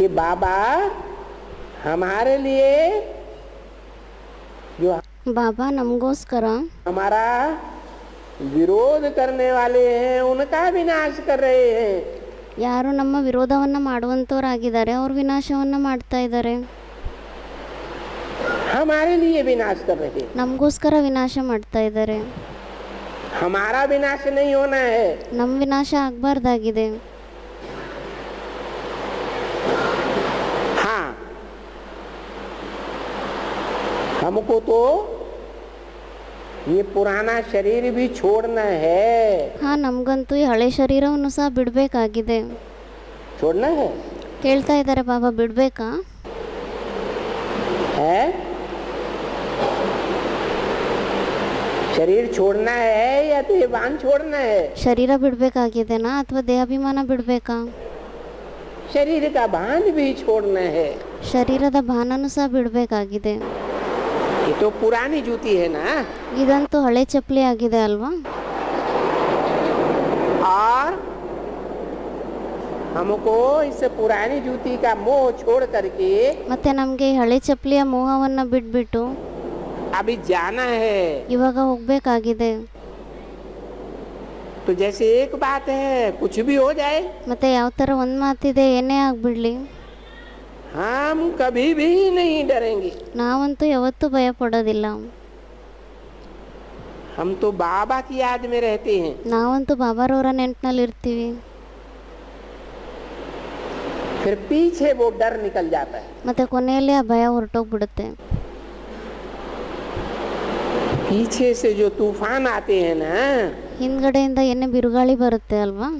कि बाबा हमारे लिए जो ಬಾಬಾ ನಮಗೋಸ್ಕರ हमारा विरोध करने वाले हैं उनका विनाश कर रहे हैं। ಯಾರು ನಮ್ಮ ವಿರೋಧವನ್ನು ಮಾಡುವಂಥವರಾಗಿದ್ದಾರೆ ಅವ್ರ ವಿನಾಶವನ್ನು ಮಾಡ್ತಾ ಇದ್ದಾರೆ, हमारे लिए विनाश कर रहे हैं। ನಮಗೋಸ್ಕರ ವಿನಾಶ ಮಾಡ್ತಾ ಇದ್ದಾರೆ. हमारा विनाश नहीं होना है। ನಮ್ಮ ವಿನಾಶ ಆಗಬಾರ್ದಾಗಿದೆ. हाँ, हमको तो ये पुराना शरीर भी छोड़ना है। ಹಾಂ, ನಮಗಂತೂ ಈ ಹಳೆ ಶರೀರವನ್ನು ಸಹ ಬಿಡಬೇಕಾಗಿದೆ. छोड़ना है ಕೇಳ್ತಾ ಇದ್ದಾರೆ ಬಾಬಾ, ಬಿಡಬೇಕಾ? है शरीर छोड़ना है या देहभान छोड़ना है? ಶರೀರ ಬಿಡಬೇಕಾಗಿದೆನಾ ಅಥವಾ ದೇಹಾಭಿಮಾನ ಬಿಡಬೇಕಾ? शरीर का भान भी छोड़ना है। ಶರೀರದ ಭಾನನೂ ಸಹ ಬಿಡಬೇಕಾಗಿದೆ. ये तो पुरानी जूती है ना, ಇದಂತೂ ಹಳೆ ಚಪ್ಪಲಿ ಆಗಿದೆ ಅಲ್ವಾ? और हमको इस पुरानी जूती का मोह छोड़ करके ಮತ್ತೆ ನಮಗೆ ಈ ಹಳೆ ಚಪ್ಪಲಿಯ ಮೋಹವನ್ನು ಬಿಟ್ಬಿಟ್ಟು अभी जाना है। ಇವಾಗ ಹೋಗಬೇಕಾಗಿದೆ. तो जैसे एक बात है, कुछ भी हो जाए, ಮತ್ತೆ ಯಾವ ಥರ ಒಂದು ಮಾತಿದೆ, ಏನೇ ಆಗಿಬಿಡಲಿ, हम कभी भी नहीं डरेंगे। ನಾವಂತೂ ಯಾವತ್ತೂ ಭಯ ಪಡೋದಿಲ್ಲ. हम तो बाबा की याद में रहते हैं। ನಾವಂತೂ ಬಾಬಾರವರ ನೆನಪಿನಲ್ಲಿ ಇರ್ತೀವಿ. फिर पीछे वो डर निकल जाता है। ಮತ್ತೆ ಕೊನೆಯಲ್ಲಿ ಆ ಭಯ ಹೊರಟೋಗ್ಬಿಡುತ್ತೆ. पीछे से जो तूफान आते हैं ना, ಹಿಂದ್ಗಡೆಯಿಂದ ಏನೇ ಬಿರುಗಾಳಿ ಬರುತ್ತೆ ಅಲ್ವಾ?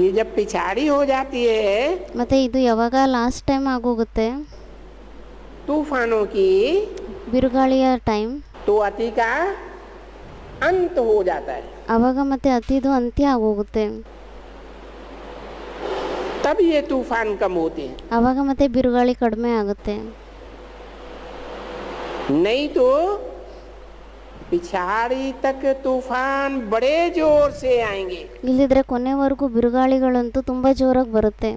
ये जब पिछाड़ी हो जाती है ಮತ್ತೆ ಇದು ಯಾವಾಗ ಲಾಸ್ಟ್ ಟೈಮ್ ಆಗೋಗುತ್ತೆ तूफानों की, ಬಿರುಗಾಳಿಯ ಟೈಮ್, तो अति का अंत हो जाता है। ಆವಾಗ ಮತ್ತೆ ಅತಿದು ಅಂತ್ಯ ಆಗೋಗುತ್ತೆ. तब ये तूफान कम होते हैं, ಆವಾಗ ಮತ್ತೆ ಬಿರುಗಾಳಿ ಕಡಿಮೆ ಆಗುತ್ತೆ. नहीं तो पिछाड़ी तक तूफान बड़े जोर से आएंगे। ಇಲ್ಲಿದ್ರೆ ಕೊನೆವರೆಗೂ ಬಿರುಗಾಳಿಗಳಂತೂ ತುಂಬಾ ಜೋರಾಗಿ ಬರುತ್ತೆ.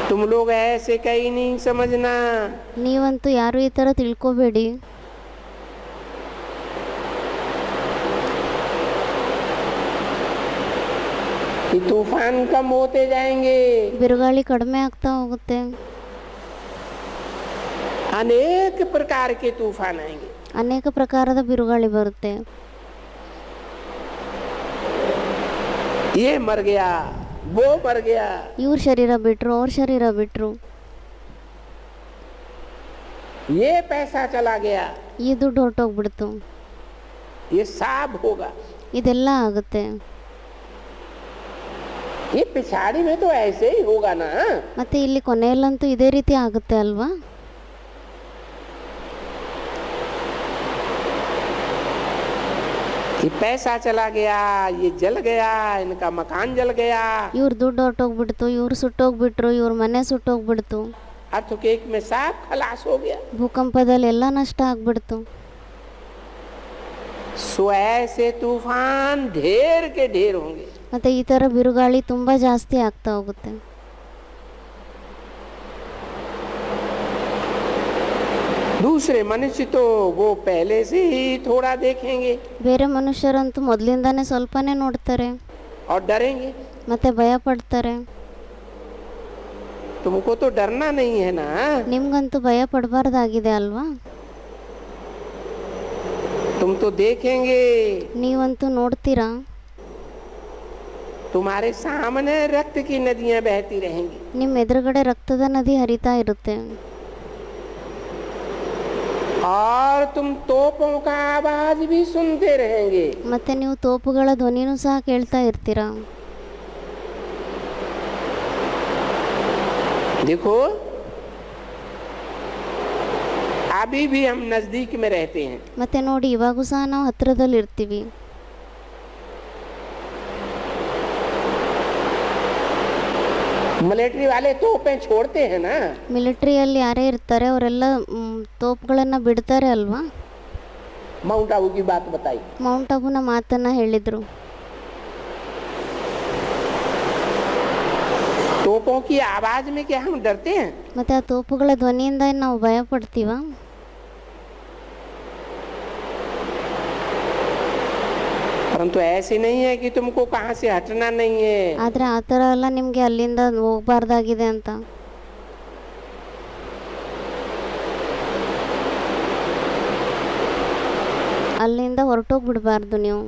तुम लोग ऐसे कहीं नहीं समझना। ನೀವಂತೂ ಯಾರು ಈ ಥರ ತಿಳ್ಕೊಬೇಡಿ. कि तूफान कम होते जाएंगे, ಬಿರುಗಾಳಿ ಕಡಿಮೆ ಆಗ್ತಾ ಹೋಗುತ್ತೆ. अनेक प्रकार के तूफान आएंगे। ಅನೇಕ ಪ್ರಕಾರದ ಬಿರುಗಾಳಿ ಬರುತ್ತೆ. ये मर गया, वो मर गया, ಇವ್ರ ಶರೀರ ಬಿಟ್ರು, ಅವ್ರ ಶರೀರ ಬಿಟ್ರು, ये पैसा चला गया, ಈ ದುಡ್ಡು ಹೊರಟೋಗ್ಬಿಡ್ತು, ये सब होगा। ಇದೆಲ್ಲ ಆಗುತ್ತೆ. ये पिछाड़ी में तो ऐसे ही होगा ना। ಮತ್ತೆ ಇಲ್ಲಿ ಕೊನೆಯಲ್ಲಂತೂ ಇದೇ ರೀತಿ ಆಗುತ್ತೆ ಅಲ್ವಾ? ये पैसा चला गया, ये जल गया, इनका मकान जल गया, ಇವ್ರ ದುಡ್ಡು ಹೊರಟೋಗ್ಬಿಡ್ತು, ಇವ್ರು ಸುಟ್ಟೋಗ್ಬಿಟ್ರು, ಇವ್ರ ಮನೆ ಸುಟ್ಟೋಗ್ಬಿಡ್ತು, अर्थक्वेक में सब खलास हो गया। ಭೂಕಂಪದಲ್ಲಿ ಎಲ್ಲ ನಷ್ಟ ಆಗ್ಬಿಡ್ತು. सो ऐसे तूफान ढेर के ढेर होंगे। ಮತ್ತೆ ಈ ಥರ ಬಿರುಗಾಳಿ ತುಂಬ ಜಾಸ್ತಿ ಆಗ್ತಾ ಹೋಗುತ್ತೆ. दूसरे मनुष्य तो वो पहले से ही थोड़ा देखेंगे ಬೇರೆ ಮನುಷ್ಯರಂತೂ ಮೊದಲಿಂದಾನೇ ಸ್ವಲ್ಪನೇ ನೋಡ್ತಾರೆ, और डरेंगे। ಮತ್ತೆ ಭಯ ಪಡ್ತಾರೆ. तुमको तो डरना नहीं है ना। ನಿಮ್ಗಂತೂ ಭಯ ಪಡಬಾರ್ದಾಗಿದೆ ಅಲ್ವಾ? तुम तो देखेंगे, ನೀವಂತೂ ನೋಡ್ತೀರಾ, तुम्हारे सामने रक्त की नदियां बहती रहेंगी। ನಿಮ್ಮ ಎದುರುಗಡೆ ರಕ್ತದ ನದಿ ಹರಿತಾ ಇರುತ್ತೆ. और तुम तोपों का आवाज भी सुनते रहेंगे। ಮತ್ತೆ ನೀವು ತೋಪುಗಳ ಧ್ವನಿನೂ ಸಹ ಕೇಳ್ತಾ ಇರ್ತೀರಾ. देखो, अभी भी हम नजदीक में रहते हैं। ಮತ್ತೆ ನೋಡಿ, ಇವಾಗೂ ಸಹ ನಾವು ಹತ್ತಿರದಲ್ಲಿ ಇರ್ತೀವಿ. मिलिट्री वाले तोपें छोड़ते हैं ना। ಮಿಲಿಟ್ರಿಯಲ್ಲಿ ಯಾರೇ ಇರ್ತಾರೆ ಅವರೆಲ್ಲ ತೋಪುಗಳನ್ನು ಬಿಡ್ತಾರೆ ಅಲ್ವಾ? माउंट आबू की बात बताई। ಮೌಂಟ್ ಆಬುನ ಮಾತನ್ನ ಹೇಳಿದ್ರು. तोपों की आवाज में क्या हम डरते हैं? ಮತ್ತು ಆ ತೋಪುಗಳ ಧ್ವನಿಯಿಂದ ಏನ್ ನಾವು ಭಯ ಪಡ್ತೀವ? परंतु ऐसे नहीं है कि तुमको कहां से हटना नहीं है। ಆದ್ರೆ ಆ ಥರ ಎಲ್ಲ ನಿಮಗೆ ಅಲ್ಲಿಂದ ಹೋಗಬಾರ್ದಾಗಿದೆ ಅಂತ. ಅಲ್ಲಿಂದ ಹೊರಟೋಗ್ಬಿಡ್ಬಾರ್ದು ನೀವು.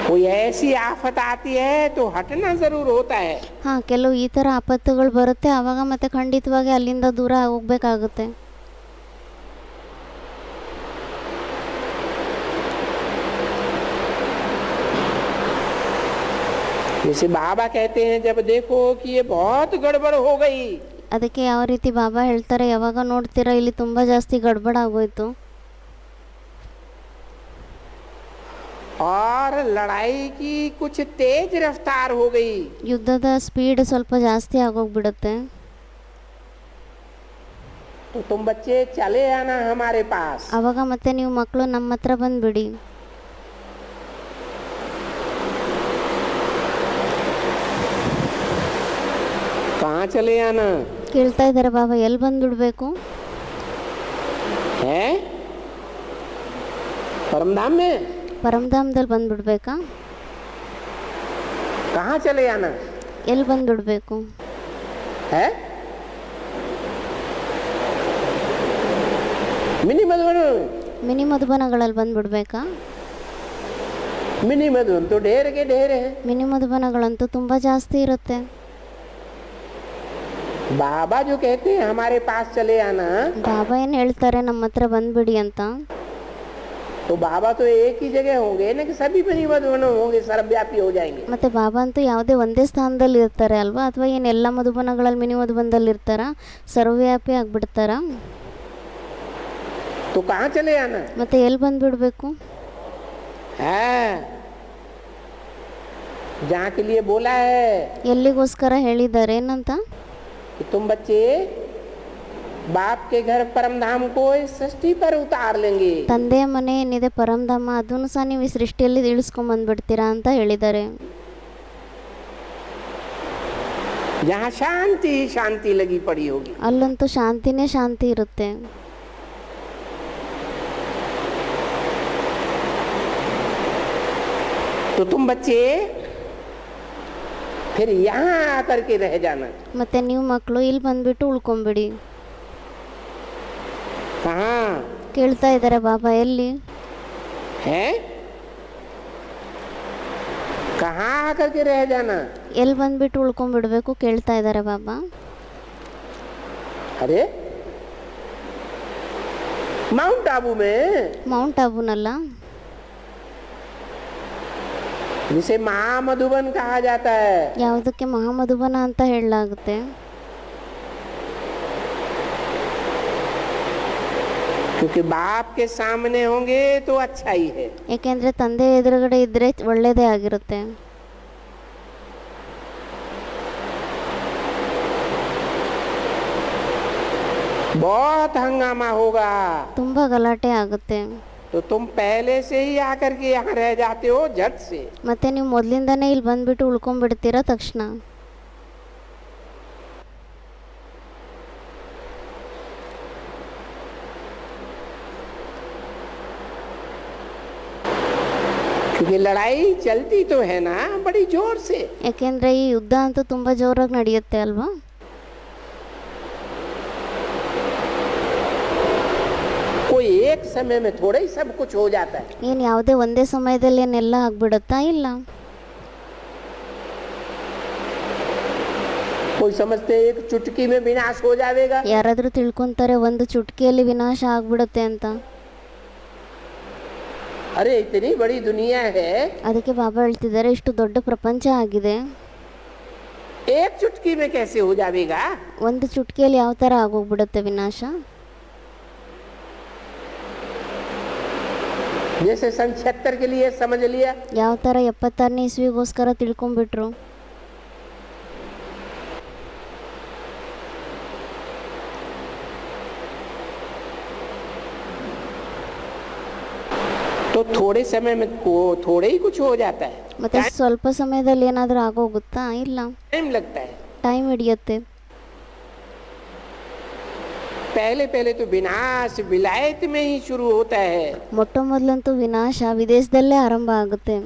कोई ऐसी आफत आती है तो हटना जरूर होता है। ಹಾ, ಕೆಲವು ಈ ಥರ ಆಪತ್ತುಗಳು ಬರುತ್ತೆ, ಆವಾಗ ಮತ್ತೆ ಖಂಡಿತವಾಗಿ ಅಲ್ಲಿಂದ ದೂರ ಹೋಗ್ಬೇಕಾಗುತ್ತೆ. जैसे बाबा कहते हैं जब देखो कि ये बहुत गड़बड़ हो गई, ಅದಕ್ಕೆ ಯಾವ ರೀತಿ ಬಾಬಾ ಹೇಳ್ತಾರೆ, ಯಾವಾಗ ನೋಡ್ತೀರಾ ಇಲ್ಲಿ ತುಂಬ ಜಾಸ್ತಿ ಗಡ್ಬಡ ಆಗೋಯ್ತು और लड़ाई की कुछ तेज रफ्तार हो गई, ಯುದ್ಧದ ಸ್ಪೀಡ್ ಸ್ವಲ್ಪ ಜಾಸ್ತಿ ಆಗೋಗ್ಬಿಡುತ್ತೆ, तो तुम बच्चे चले आना हमारे पास। ಆವಾಗ ಮತ್ತೆ ನೀವು ಮಕ್ಕಳು ನಮ್ಮ ಹತ್ರ ಬಂದ್ಬಿಡಿ. कहाँ चले आना ಕೇಳ್ತಾ ಇದ್ದಾರೆ ಬಾಬಾ, ಎಲ್ಲಿ ಬಂದ್ಬಿಡ್ಬೇಕು? है परमधाम में? ಪರಮಧಾಮದಲ್ಲಿ ಬಂದ್ಬಿಡ್ಬೇಕಾ? कहाँ चले आना ಎಲ್ಲಿ ಬಂದ್ಬಿಡ್ಬೇಕು? है? मिनी मधुबन? ಮಿನಿ ಮಧುಬನಗಳಲ್ಲಿ ಬಂದ್ಬಿಡ್ಬೇಕಾ? मिनी मधुबन तो ढेर के ढेर है। ಮಿನಿ ಮಧುಬನಗಳಂತೂ ತುಂಬ ಜಾಸ್ತಿ ಇರುತ್ತೆ. बाबा जो कहते हैं हमारे पास चले आना, ಬಾಬಾ ಏನು ಹೇಳ್ತಾರೆ ನಮ್ಮ ಹತ್ರ ಬಂದ್ಬಿಡಿ ಅಂತ, तो बाबा तो एक ही जगह होंगे ना कि सभी मिनी मधुबन होंगे, सर्वव्यापी हो जाएंगे। ಮತ್ತೆ ಬಾಬಾ ಅಂತೂ ಯಾವುದೇ ಒಂದೇ ಸ್ಥಾನದಲ್ಲಿ ಇರ್ತಾರೆ ಅಲ್ವಾ? ಅಥವಾ ಏನು ಎಲ್ಲ ಮಧುಬನಗಳಲ್ಲಿ ಮಿನಿ ಮಧುಬನದಲ್ಲಿ ಇರ್ತಾರ, ಸರ್ವವ್ಯಾಪಿ ಆಗ್ಬಿಡ್ತಾರ? तो कहाँ चले आना ಮತ್ತೆ ಎಲ್ಲಿ ಬಂದ್ಬಿಡ್ಬೇಕು? है? जहाँ के लिए बोला है ಎಲ್ಲಿಗೋಸ್ಕರ ಹೇಳಿದ್ದಾರೆ ಏನಂತ? कि तुम बच्चे बाप के घर परमधाम को इस सृष्टि पर उतार लेंगे। ತಂದೆಯ ಮನೆ ಏನಿದೆ ಪರಮಧಾಮ, ಅದನ್ನು ಸಹ ನೀವು ಈ ಸೃಷ್ಟಿಯಲ್ಲಿ ಇಳಿಸ್ಕೊಂಡ್ ಬಂದ್ಬಿಡ್ತೀರಾ ಅಂತ ಹೇಳಿದ್ದಾರೆ. जहाँ शांति ही शांति लगी पड़ी होगी। ಅಲ್ಲಂತೂ ಶಾಂತಿನೇ ಶಾಂತಿ ಇರುತ್ತೆ. तो तुम बच्चे फिर यहाँ आकर के रह जाना। ಮತ್ತೆ ನೀವು ಮಕ್ಕಳು ಇಲ್ಲಿ ಬಂದ್ಬಿಟ್ಟು ಉಳ್ಕೊಂಬಿಡಿ. कहाँ ಕೇಳ್ತಾ ಇದ್ದಾರೆ ಬಾಬಾ, ಎಲ್ಲಿ? है? कहाँ आकर के रह जाना? ಎಲ್ಲಿ ಬಂದ್ಬಿಟ್ಟು ಉಳ್ಕೊಂಡ್ಬಿಡ್ಬೇಕು ಕೇಳ್ತಾ ಇದ್ದಾರೆ ಬಾಬಾ. अरे माउंट आबू में, ಮೌಂಟ್ ಆಬೂನಲ್ಲ, जिसे महामधुबन कहा जाता है। ಯಾವುದಕ್ಕೆ ಮಹಾಮಧುಬನ ಅಂತ ಹೇಳಲಾಗುತ್ತೆ? क्योंकि बाप के सामने होंगे तो अच्छा ही है। ಯಾಕೆಂದ್ರೆ ತಂದೆ ಎದುರುಗಡೆ ಇದ್ರೆ ಒಳ್ಳೇದೇ ಆಗಿರುತ್ತೆ. बहुत हंगामा होगा, ತುಂಬಾ ಗಲಾಟೆ ಆಗುತ್ತೆ. तो तुम पहले से ही आकर के यहाँ रह जाते हो झट से। ಮತ್ತೆ ನೀವು ಮೊದಲಿಂದಾನೇ ಇಲ್ಲಿ ಬಂದ್ಬಿಟ್ಟು ಉಳ್ಕೊಂಡ್ಬಿಡ್ತೀರಾ ತಕ್ಷಣ. क्योंकि लड़ाई चलती तो है ना बड़ी जोर से। ಯಾಕೆಂದ್ರೆ ಈ ಯುದ್ಧ ಅಂತೂ ತುಂಬಾ ಜೋರಾಗಿ ನಡೆಯುತ್ತೆ ಅಲ್ವಾ? कोई एक समय में थोड़ा ही सब कुछ हो जाता है। ಏನು ಯಾವುದೇ ಒಂದೇ ಸಮಯದಲ್ಲಿ ಏನೆಲ್ಲ ಆಗ್ಬಿಡುತ್ತಾ? ಇಲ್ಲ. कोई समझते हैं एक चुटकी में विनाश हो जाएगा। ಯಾರಾದ್ರೂ ತಿಳ್ಕೊಂತಾರೆ ಒಂದು ಚುಟಕಿಯಲ್ಲಿ ವಿನಾಶ ಆಗ್ಬಿಡುತ್ತೆ ಅಂತ. अरे इतनी बड़ी दुनिया है, ಅದಕ್ಕೆ ಬಾಬಾ ಹೇಳ್ತಿದ್ದಾರೆ, ಇಷ್ಟು ದೊಡ್ಡ ಪ್ರಪಂಚ ಆಗಿದೆ, एक चुटकी में कैसे हो जाएगा? ಒಂದು ಚುಟಕಿಯಲ್ಲಿ ಯಾವ ತರ ಆಗೋಗ್ಬಿಡುತ್ತೆ ವಿನಾಶ? जैसे सन 76 के लिए समझ लिया, ಯಾವ ತರ 76ನೇ ಇಸ್ವಿಗೋಸ್ಕರ ತಿಳ್ಕೊಂಡ್ಬಿಟ್ರು. तो थोड़े समय में थोड़े ही कुछ हो जाता है, ಮತ್ತು ಸ್ವಲ್ಪ ಸಮಯದಲ್ಲಿ ಏನಾದರೂ ಆಗೋಗುತ್ತಾ? ಇಲ್ಲ, टाइम लगता है। ಟೈಮ್ ಹಿಡಿಯುತ್ತೆ. पहले पहले तो विनाश विलायत में ही शुरू होता है। ಮೊಟ್ಟ ಮೊದಲಂತೂ ವಿನಾಶ ವಿದೇಶದಲ್ಲೇ ಆರಂಭ ಆಗುತ್ತೆ.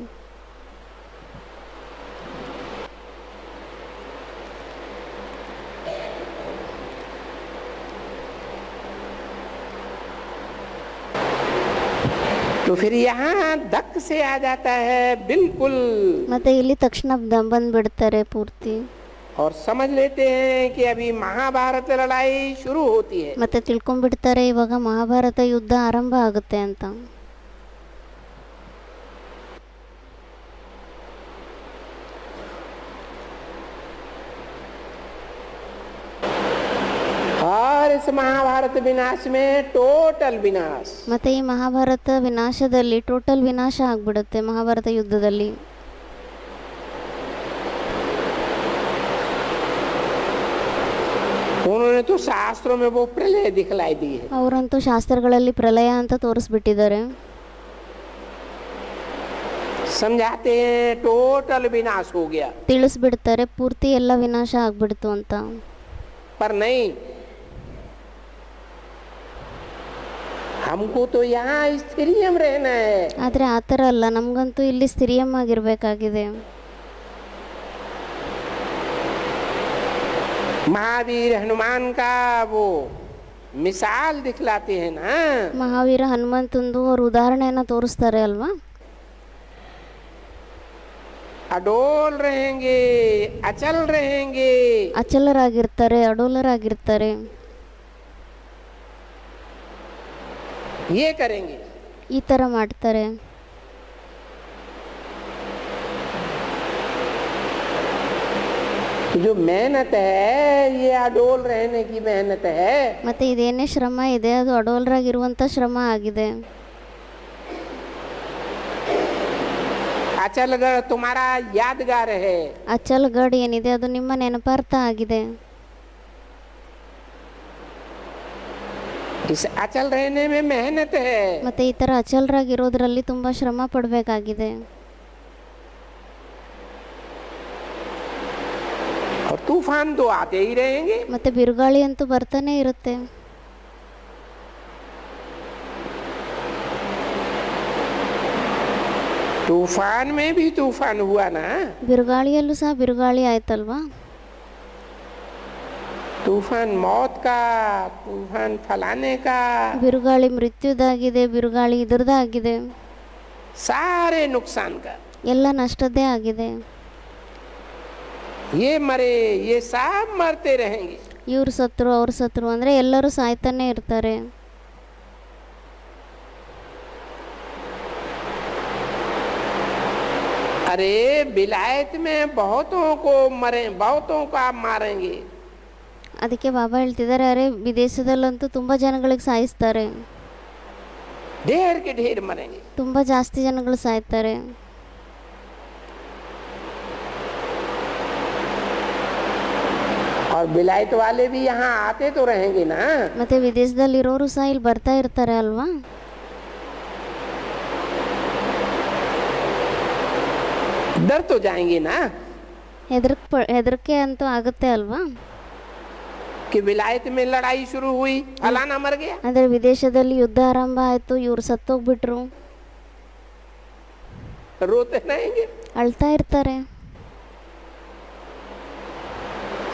तो फिर यहाँ धक से आ जाता है बिल्कुल, ಮತ್ತೆ ಇಲ್ಲಿ ತಕ್ಷಣ ಬಂದ್ಬಿಡ್ತಾರೆ ಪೂರ್ತಿ. और समझ लेते हैं कि अभी महाभारत लड़ाई शुरू होती है। ಮತ್ತೆ ತಿಳ್ಕೊಂಡ್ಬಿಡ್ತಾರೆ ಇವಾಗ ಮಹಾಭಾರತ ಯುದ್ಧ ಆರಂಭ ಆಗುತ್ತೆ ಅಂತ. और इस महाभारत विनाश में टोटल विनाश, ಮತ್ತೆ ಈ ಮಹಾಭಾರತ ವಿನಾಶದಲ್ಲಿ ಟೋಟಲ್ ವಿನಾಶ ಆಗ್ಬಿಡುತ್ತೆ ಮಹಾಭಾರತ ಯುದ್ಧದಲ್ಲಿ. उन्होंने तो शास्त्रों में वो प्रलय दिखलाई दी है। ಅವರಂತೂ ಶಾಸ್ತ್ರಗಳಲ್ಲಿ ಪ್ರಳಯ ಅಂತ ತೋರಿಸ್ಬಿಟ್ಟಿದ್ದಾರೆ. समझाते हैं टोटल विनाश हो गया, ತಿಳಿಸ್ಬಿಡ್ತಾರೆ ಪೂರ್ತಿ ಎಲ್ಲ ವಿನಾಶ ಆಗ್ಬಿಡ್ತು ಅಂತ. पर नहीं, हमको तो यहाँ स्थिरियम रहना है। ಆದರೆ ಆ ಥರ ಅಲ್ಲ, ನಮಗಂತೂ ಇಲ್ಲಿ ಸ್ಥಿರಿಯಂ ಆಗಿರಬೇಕಾಗಿದೆ. महावीर हनुमान का वो मिसाल दिखलाते हैं ना, ಮಹಾವೀರ ಹನುಮಂತಂದು ಅವ್ರ ಉದಾಹರಣೆಯನ್ನ ತೋರಿಸ್ತಾರೆ ಅಲ್ವಾ. अडोल रहेंगे, अचल रहेंगे, ಅಚಲರಾಗಿರ್ತಾರೆ, ಅಡೋಲರಾಗಿರ್ತಾರೆ. ये करेंगे। ಈ ಥರ ಮಾಡ್ತಾರೆ. जो मेहनत है ये अडोल रहने की मेहनत है। ಮತ್ತೆ ಇದೇನೇ ಶ್ರಮ ಇದೆ ಅದು ಅಡೋಲರಾಗಿರುವಂಥ ಶ್ರಮ ಆಗಿದೆ. अचलगढ़ तुम्हारा यादगार है, ಅಚಲ್ಗಢ ಏನಿದೆ ಅದು ನಿಮ್ಮ ನೆನಪಾರ್ಥ ಆಗಿದೆ. इस अचल रहने में मेहनत है। ಮತ್ತೆ ಈ ಥರ ಅಚಲರಾಗಿರೋದ್ರಲ್ಲಿ ತುಂಬ ಶ್ರಮ ಪಡಬೇಕಾಗಿದೆ. और तूफान तो आते ही रहेंगे। ಮತ್ತೆ ಬಿರುಗಾಳಿ ಅಂತೂ ಬರ್ತಾನೆ ಇರುತ್ತೆ. तूफान में भी तूफान हुआ ना, ಬಿರುಗಾಳಿಯಲ್ಲೂ ಸಹ ಬಿರುಗಾಳಿ ಆಯ್ತಲ್ವಾ. तूफान मौत का, तूफान फलाने का, ಬಿರುಗಾಳಿ ಮೃತ್ಯುದಾಗಿದೆ, ಬಿರುಗಾಳಿ ಇದ್ರದ್ದಾಗಿದೆ, सारे नुकसान का। ಎಲ್ಲ ನಷ್ಟದ್ದೇ ಆಗಿದೆ. ये मरे ये सब मरते रहेंगे। ಇವ್ರು ಸತ್ರು ಅವ್ರು ಸತ್ರು ಅಂದರೆ ಎಲ್ಲರೂ ಸಾಯ್ತಾನೆ ಇರ್ತಾರೆ. अरे विलायत में बहुतों को मरे, बहुतों को आप मारेंगे। ಅದಕ್ಕೆ ಬಾಬಾ ಹೇಳ್ತಿದ್ದಾರೆ, ಅರೆ ವಿದೇಶದಲ್ಲಂತೂ ತುಂಬ ಜನಗಳಿಗೆ ಸಾಯಿಸ್ತಾರೆ, ढेर के ढेर मरेंगे। ತುಂಬ ಜಾಸ್ತಿ ಜನಗಳು ಸಾಯ್ತಾರೆ. और विलायत वाले भी यहाँ आते तो रहेंगे ना। ಮತ್ತೆ ವಿದೇಶದಲ್ಲಿರೋರು ಸಹ ಇಲ್ಲಿ ಬರ್ತಾ ಇರ್ತಾರೆ ಅಲ್ವಾ. डर तो जाएंगे ना ಹೆದರಿಕೆ ಅಂತೂ ಆಗುತ್ತೆ ಅಲ್ವಾ. कि विलायत में लड़ाई शुरू हुई, फलाना मर गया। ಅಂದರೆ ವಿದೇಶದಲ್ಲಿ ಯುದ್ಧ ಆರಂಭ ಆಯಿತು, ಇವ್ರು ಸತ್ತೋಗ್ಬಿಟ್ರು, रोते रहेंगे, ಅಳ್ತಾ ಇರ್ತಾರೆ.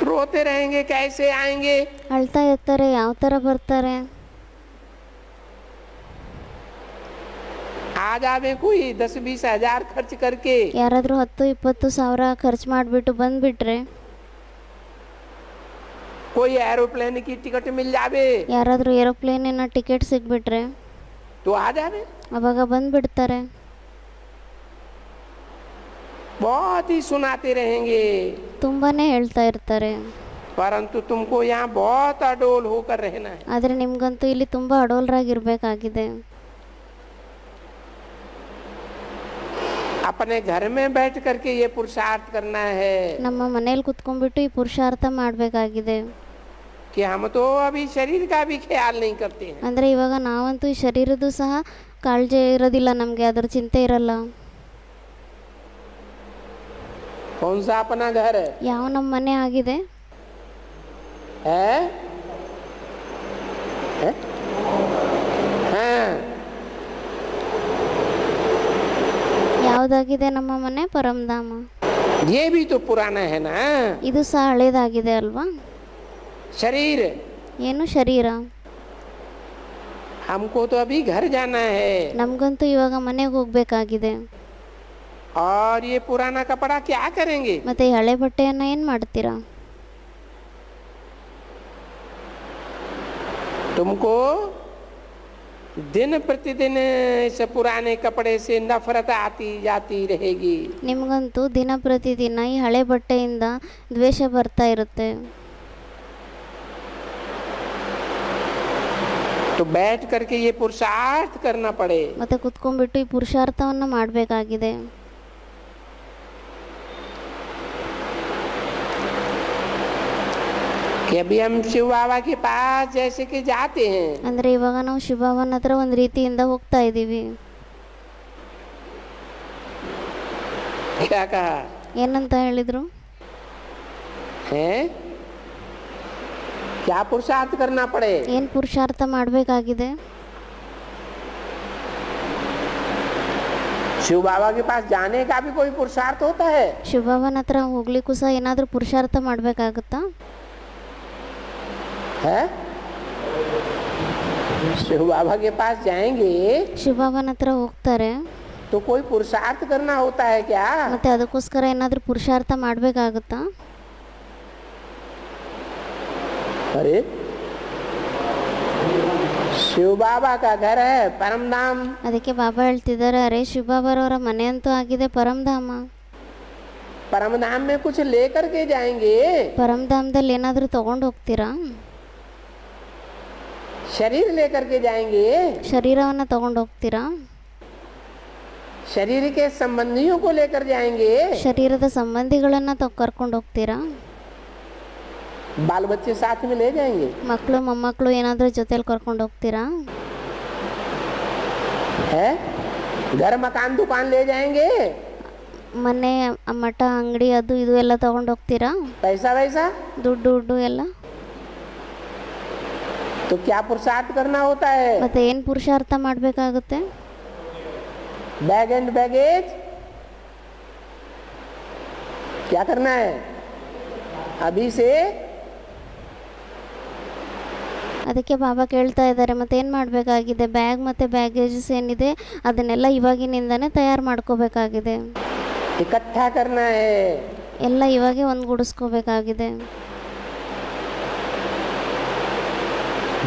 रोते रहेंगे, कैसे आएंगे। ಅಳ್ತಾ ಇರ್ತಾರೆ, ಯಾವ ಥರ ಬರ್ತಾರೆ. आ जावे कोई 10-20 हजार खर्च करके, ಯಾರಾದರೂ 10-20 ಸಾವಿರ ಖರ್ಚು ಮಾಡಿಬಿಟ್ಟು ಬಂದ್ಬಿಟ್ರೆ, कोई एरोप्लेन की टिकट मिल जावे ಯಾರಾದರೂ ಏರೋಪ್ಲೇನಿನ ಟಿಕೆಟ್ ಸಿಗ್ಬಿಟ್ರೆ तो आ जावे, ಅವಾಗ ಬಂದ್ಬಿಡ್ತಾರೆ. बहुत ही सुनाते रहेंगे, ತುಂಬಾನೇ ಹೇಳ್ತಾ ಇರ್ತಾರೆ. परंतु तुमको यहाँ बहुत अडोल होकर रहना है। ಆದರೆ ನಿಮ್ಗಂತೂ ಇಲ್ಲಿ ತುಂಬ ಅಡೋಲರಾಗಿರ್ಬೇಕಾಗಿದೆ. अपने घर में बैठ करके ये पुरुषार्थ करना है ನಮ್ಮ ಮನೇಲಿ ಕುತ್ಕೊಂಡ್ಬಿಟ್ಟು ಈ ಪುರುಷಾರ್ಥ ಮಾಡಬೇಕಾಗಿದೆ. कि हम तो अभी शरीर का भी ख्याल नहीं करते हैं। ಅಂದರೆ ಇವಾಗ ನಾವಂತೂ ಈ ಶರೀರದ್ದು ಸಹ ಕಾಳಜಿ ಇರೋದಿಲ್ಲ ನಮಗೆ, ಅದರ ಚಿಂತೆ ಇರಲ್ಲ. कौन सा अपना घर है? ಯಾವ ನಮ್ಮ ಮನೆ ಆಗಿದೆ? है? है? हाँ, ಯಾವುದಾಗಿದೆ ನಮ್ಮ ಮನೆ? ಪರಮಧಾಮ. ये भी तो पुराना है ना. ಇದು ಸಹ ಹಳೇದಾಗಿದೆ ಅಲ್ವಾ? शरीर, ಏನು ಶರೀರ. हमको तो अभी घर जाना है. ನಮಗಂತೂ ಇವಾಗ ಮನೆಗೆ ಹೋಗಬೇಕಾಗಿದೆ. और ये पुराना कपड़ा क्या करेंगे? ಮತ್ತೆ ಈ ಹಳೆ ಬಟ್ಟೆಯನ್ನು ಏನು ಮಾಡ್ತೀರಾ? तुमको दिन प्रतिदिन इस पुराने कपड़े से नफरत आती जाती रहेगी. ನಿಮಗಂತೂ ದಿನ ಪ್ರತಿದಿನ ಈ ಹಳೆ ಬಟ್ಟೆಯಿಂದ ದ್ವೇಷ ಬರ್ತಾ ಇರುತ್ತೆ. तो बैठ करके ये पुरुषार्थ करना पड़े. ಮತ್ತೆ ಕುತ್ಕೊಂಡ್ಬಿಟ್ಟು ಈ ಪುರುಷಾರ್ಥವನ್ನು ಮಾಡಬೇಕಾಗಿದೆ. कि अभी हम शिव बाबा के पास जैसे कि जाते हैं. ಅಂದರೆ ಇವಾಗ ನಾವು ಶಿವಭಾವನ ಹತ್ರ ಒಂದು ರೀತಿಯಿಂದ ಹೋಗ್ತಾ ಇದ್ದೀವಿ. क्या कहा ಏನಂತ ಹೇಳಿದ್ರು? हैं? क्या पुरुषार्थ करना पड़े? ಏನು ಪುರುಷಾರ್ಥ ಮಾಡಬೇಕಾಗಿದೆ? शिव बाबा के पास जाने का भी कोई पुरुषार्थ होता है? ಶಿವಭಾವನ ಹತ್ರ ಹೋಗ್ಲಿಕ್ಕೂ ಸಹ ಏನಾದರೂ ಪುರುಷಾರ್ಥ ಮಾಡಬೇಕಾಗುತ್ತಾ? है? शिव बाबा के पास जाएंगे ಶಿವಭಾವನ ಹತ್ರ ಹೋಗ್ತಾರೆ, तो कोई पुरुषार्थ करना होता है क्या? ಮತ್ತೆ ಅದಕ್ಕೋಸ್ಕರ ಏನಾದರೂ ಪುರುಷಾರ್ಥ ಮಾಡಬೇಕಾಗುತ್ತಾ? अरे शिव बाबा का घर है परमधाम. ಅದಕ್ಕೆ ಬಾಬಾ ಹೇಳ್ತಿದ್ದಾರೆ, ಅರೆ ಶಿವಬಾಬಾರವರ ಮನೆ ಅಂತೂ ಆಗಿದೆ ಪರಮಧಾಮ. परमधाम में कुछ लेकर के जाएंगे. ಪರಮಧಾಮದಲ್ಲಿ ಏನಾದರೂ ತಗೊಂಡು ಹೋಗ್ತೀರಾ? शरीर लेकर के जाएंगे. ಶರೀರವನ್ನು ತಗೊಂಡು ಹೋಗ್ತೀರಾ? शरीर के संबंधियों को लेकर जाएंगे. ಶರೀರದ ಸಂಬಂಧಿಗಳನ್ನು ಕರ್ಕೊಂಡು ಹೋಗ್ತೀರಾ? बाल बच्चे साथ में ले जाएंगे. ಮಕ್ಕಳು ಮೊಮ್ಮಕ್ಕಳು ಏನಾದರೂ ಜೊತೆಲಿ ಕರ್ಕೊಂಡು ಹೋಗ್ತೀರಾ? है? घर मकान दुकान ले जाएंगे. ಮನೆ ಮಠ ಅಂಗಡಿ ಅದು ಇದು ಎಲ್ಲ ತಗೊಂಡು ಹೋಗ್ತೀರಾ? पैसा वैसा ದುಡ್ಡು ಎಲ್ಲ? तो क्या पुरुषार्थ करना होता है? ಮತ್ತೆ ಏನು ಪುರುಷಾರ್ಥ ಮಾಡಬೇಕಾಗುತ್ತೆ? बैग एंड बैगेज क्या करना है अभी से? ಅದಕ್ಕೆ ಬಾಬಾ ಕೇಳ್ತಾ ಇದ್ದಾರೆ, ಮತ್ತೆ ಏನು ಮಾಡಬೇಕಾಗಿದೆ? ಬ್ಯಾಗ್ ಮತ್ತು ಬ್ಯಾಗೇಜಸ್ ಏನಿದೆ ಅದನ್ನೆಲ್ಲ ಇವಾಗಿನಿಂದನೇ ತಯಾರು ಮಾಡ್ಕೋಬೇಕಾಗಿದೆ. इकट्ठा करना है. ಎಲ್ಲ ಇವಾಗೆ ಒಂದುಗೂಡಿಸ್ಕೋಬೇಕಾಗಿದೆ.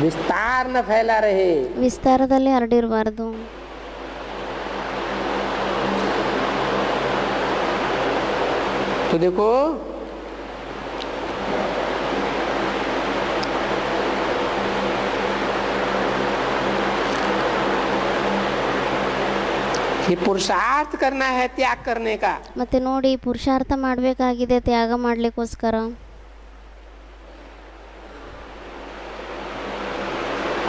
विस्तार न फैला रहे. ವಿಸ್ತಾರದಲ್ಲಿ ಹರಡಿರಬಾರ್ದು. तो देखो ये पुरुषार्थ करना है त्याग करने का. ಮತ್ತೆ ನೋಡಿ, ಪುರುಷಾರ್ಥ ಮಾಡಬೇಕಾಗಿದೆ ತ್ಯಾಗ ಮಾಡಲಿಕ್ಕೋಸ್ಕರ.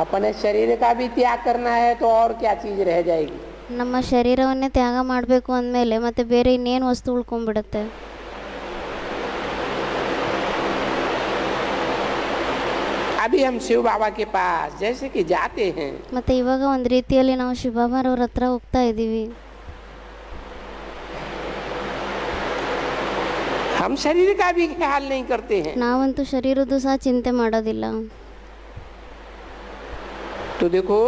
अपने शरीर का भी त्याग करना है तो और क्या चीज रह जाएगी? ನಮ್ಮ ಶರೀರವನ್ನೇ ತ್ಯಾಗ ಮಾಡಬೇಕು ಅಂದಮೇಲೆ ಮತ್ತೆ ಬೇರೆ ಇನ್ನೇನು ವಸ್ತು ಉಳ್ಕೊಂಡ್ಬಿಡುತ್ತೆ? अभी हम शिव बाबा के पास जैसे कि जाते हैं. ಮತ್ತೆ ಇವಾಗ ಒಂದು ರೀತಿಯಲ್ಲಿ ನಾವು ಶಿವಬಾಬಾರವ್ರ ಹತ್ರ ಹೋಗ್ತಾ ಇದ್ದೀವಿ. हम शरीर का भी ख्याल नहीं करते हैं. ನಾವಂತೂ ಶರೀರದ್ದು ಸಹ ಚಿಂತೆ ಮಾಡೋದಿಲ್ಲ. तो देखो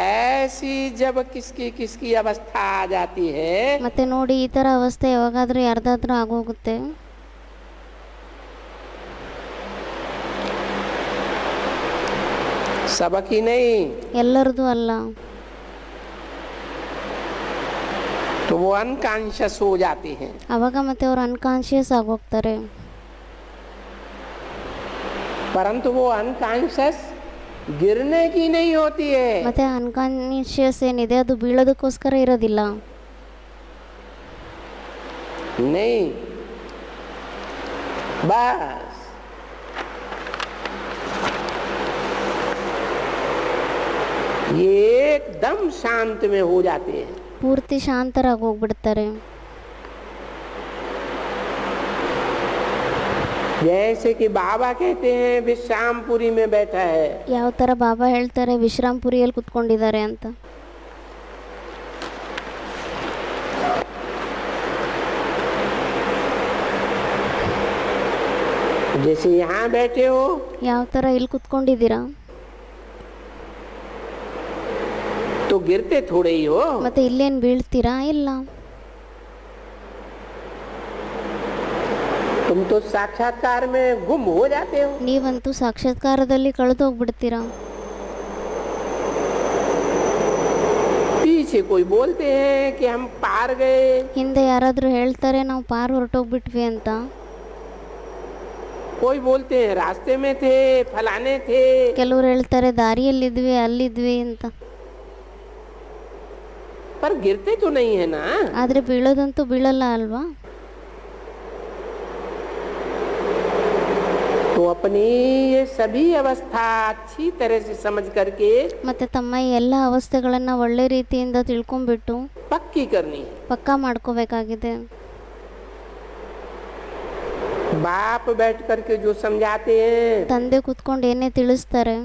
ऐसी जब किसकी किसकी अवस्था आ जाती है. ಮತ್ತೆ ನೋಡಿ, ಈ ಥರ ಅವಸ್ಥೆ ಯಾವಾಗಾದರೂ ಯಾರ್ದಾದ್ರೂ ಆಗೋಗುತ್ತೆ. सबकी नहीं, ಎಲ್ಲರದು ಅಲ್ಲ. तो वो अनकॉन्शियस हो जाते हैं. ಅವಾಗ ಮತ್ತೆ ಅವ್ರು ಅನ್ಕಾನ್ಶಿಯಸ್ ಆಗೋಗ್ತಾರೆ. परंतु वो अनकॉन्शियस गिरने की नहीं होती है. ಮತ್ತೆ ಅನ್ಕಾನ್ಶಿಯಸ್ ಏನಿದೆ ಅದು ಬೀಳೋದಕ್ಕೋಸ್ಕರ ಇರೋದಿಲ್ಲ. नहीं, बस ये एकदम शांत में हो जाते हैं। ಪೂರ್ತಿ ಶಾಂತರಾಗಿ ಹೋಗ್ಬಿಡ್ತಾರೆ. जैसे कि बाबा कहते हैं विश्रामपुरी में बैठा है, ಯಾವ ಥರ ಬಾಬಾ ಹೇಳ್ತಾರೆ ವಿಶ್ರಾಂಪುರಿಯಲ್ಲಿ ಕುತ್ಕೊಂಡಿದ್ದಾರೆ ಅಂತ. जैसे यहाँ बैठे हो, ಯಾವ ಥರ ಇಲ್ಲಿ ಕುತ್ಕೊಂಡಿದ್ದೀರಾ, तो गिरते थोड़े ही हो। ಮತ್ತೆ ಇಲ್ಲೇನು ಬೀಳ್ತೀರಾ? ಇಲ್ಲ. तुम तो साक्षात्कार में गुम हो जाते हो। ನೀವಂತೂ ಸಾಕ್ಷಾತ್ಕಾರದಲ್ಲಿ ಕಳೆದೋಗ್ಬಿಡ್ತೀರಾ. पीछे कोई बोलते हैं कि हम पार गए, ಹಿಂದೆ ಯಾರಾದರೂ ಹೇಳ್ತಾರೆ ನಾವು ಪಾರ್ ಹೊರಟೋಗ್ಬಿಟ್ವಿ ಅಂತ. कोई बोलते हैं रास्ते में थे, फलाने थे। ಕೆಲವ್ರು ಹೇಳ್ತಾರೆ ದಾರಿಯಲ್ಲಿದ್ವಿ ಅಲ್ಲಿದ್ವಿ ಅಂತ. पर गिरते तो नहीं है ना। ಆದರೆ ಬೀಳೋದಂತೂ ಬೀಳಲ್ಲ ಅಲ್ವಾ. तो अपनी ये सभी अवस्था अच्छी तरह से समझ करके ಮತ್ತೆ ತಮ್ಮ ಈ ಎಲ್ಲ ಅವಸ್ಥೆಗಳನ್ನು ಒಳ್ಳೆ ರೀತಿಯಿಂದ ತಿಳ್ಕೊಂಡ್ಬಿಟ್ಟು पक्की करनी है। ಪಕ್ಕಾ ಮಾಡ್ಕೋಬೇಕಾಗಿದೆ. बाप बैठ करके जो समझाते हैं ತಂದೆ ಕೂತ್ಕೊಂಡು ಏನೇ ತಿಳಿಸ್ತಾರೆ,